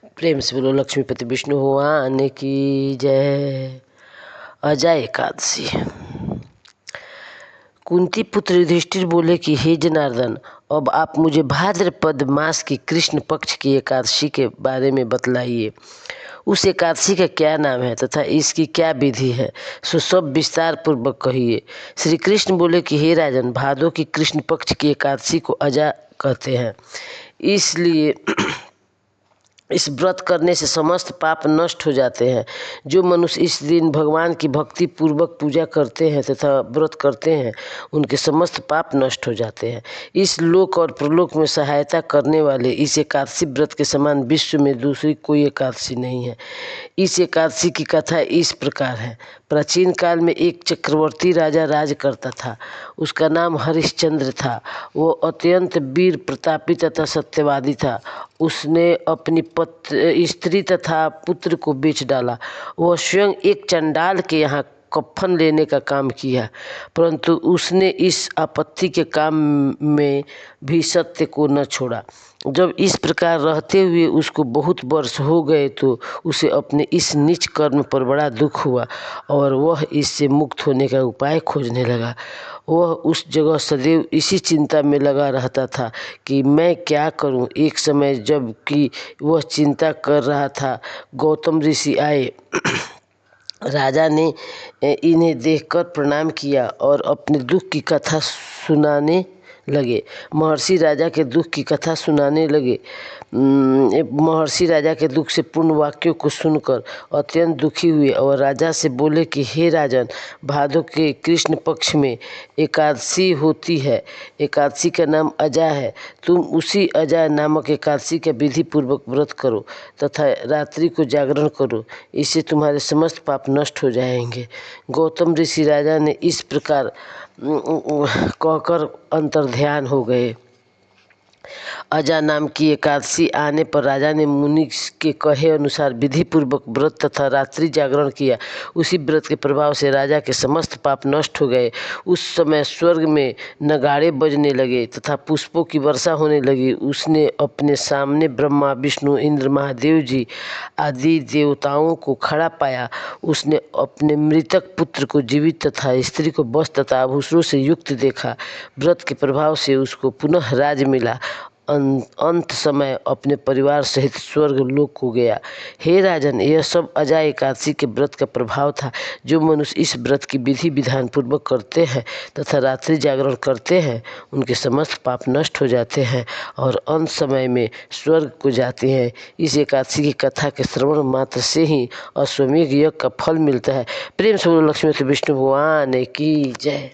प्रेम से बोलो लक्ष्मीपति विष्णु भगवान की जय। अजय एकादशी। कुंती पुत्र युधिष्ठिर बोले कि हे जनार्दन, अब आप मुझे भाद्रपद मास की कृष्ण पक्ष की एकादशी के बारे में बतलाइए। उस एकादशी का क्या नाम है तथा इसकी क्या विधि है, सो सब विस्तार पूर्वक कहिए। श्री कृष्ण बोले कि हे राजन, भादो की कृष्ण पक्ष की एकादशी को अजा कहते हैं, इसलिए इस व्रत करने से समस्त पाप नष्ट हो जाते हैं। जो मनुष्य इस दिन भगवान की भक्ति पूर्वक पूजा करते हैं तथा व्रत करते हैं, उनके समस्त पाप नष्ट हो जाते हैं। इस लोक और प्रलोक में सहायता करने वाले इस एकादशी व्रत के समान विश्व में दूसरी कोई एकादशी नहीं है। इस एकादशी की कथा इस प्रकार है। प्राचीन काल में एक चक्रवर्ती राजा राज करता था। उसका नाम हरिश्चंद्र था। वो अत्यंत वीर प्रतापी तथा सत्यवादी था। उसने अपनी स्त्री तथा पुत्र को बेच डाला। वह स्वयं एक चंडाल के यहाँ कफन लेने का काम किया, परंतु उसने इस आपत्ति के काम में भी सत्य को न छोड़ा। जब इस प्रकार रहते हुए उसको बहुत वर्ष हो गए तो उसे अपने इस नीच कर्म पर बड़ा दुख हुआ और वह इससे मुक्त होने का उपाय खोजने लगा। वह उस जगह सदैव इसी चिंता में लगा रहता था कि मैं क्या करूं। एक समय जब कि वह चिंता कर रहा था, गौतम ऋषि आए। राजा ने इन्हें देखकर प्रणाम किया और अपने दुख की कथा सुनाने लगे। महर्षि राजा के दुख की कथा सुनाने लगे। महर्षि राजा के दुख से पूर्ण वाक्यों को सुनकर अत्यंत दुखी हुए और राजा से बोले कि हे राजन, भादो के कृष्ण पक्ष में एकादशी होती है। एकादशी का नाम अजा है। तुम उसी अजा नामक एकादशी का विधि पूर्वक व्रत करो तथा रात्रि को जागरण करो, इससे तुम्हारे समस्त पाप नष्ट हो जाएंगे। गौतम ऋषि राजा ने इस प्रकार कहकर अंतर्ध्यान हो गए। अजा नाम की एकादशी आने पर राजा ने मुनि के कहे अनुसार विधि पूर्वक व्रत तथा रात्रि जागरण किया। उसी व्रत के प्रभाव से राजा के समस्त पाप नष्ट हो गए। उस समय स्वर्ग में नगाड़े बजने लगे तथा पुष्पों की वर्षा होने लगी। उसने अपने सामने ब्रह्मा, विष्णु, इंद्र, महादेव जी आदि देवताओं को खड़ा पाया। उसने अपने मृतक पुत्र को जीवित तथा स्त्री को वस्त्र तथा आभूषणों से युक्त देखा। व्रत के प्रभाव से उसको पुनः राज मिला। अंत समय अपने परिवार सहित स्वर्ग लोक को गया। हे राजन, यह सब अजा एकादशी के व्रत का प्रभाव था। जो मनुष्य इस व्रत की विधि विधान पूर्वक करते हैं तथा रात्रि जागरण करते हैं, उनके समस्त पाप नष्ट हो जाते हैं और अंत समय में स्वर्ग को जाते हैं। इस एकादशी की कथा के श्रवण मात्र से ही अश्वमेध यज्ञ का फल मिलता है। प्रेम से बोलो लक्ष्मीपति विष्णु भगवान की जय।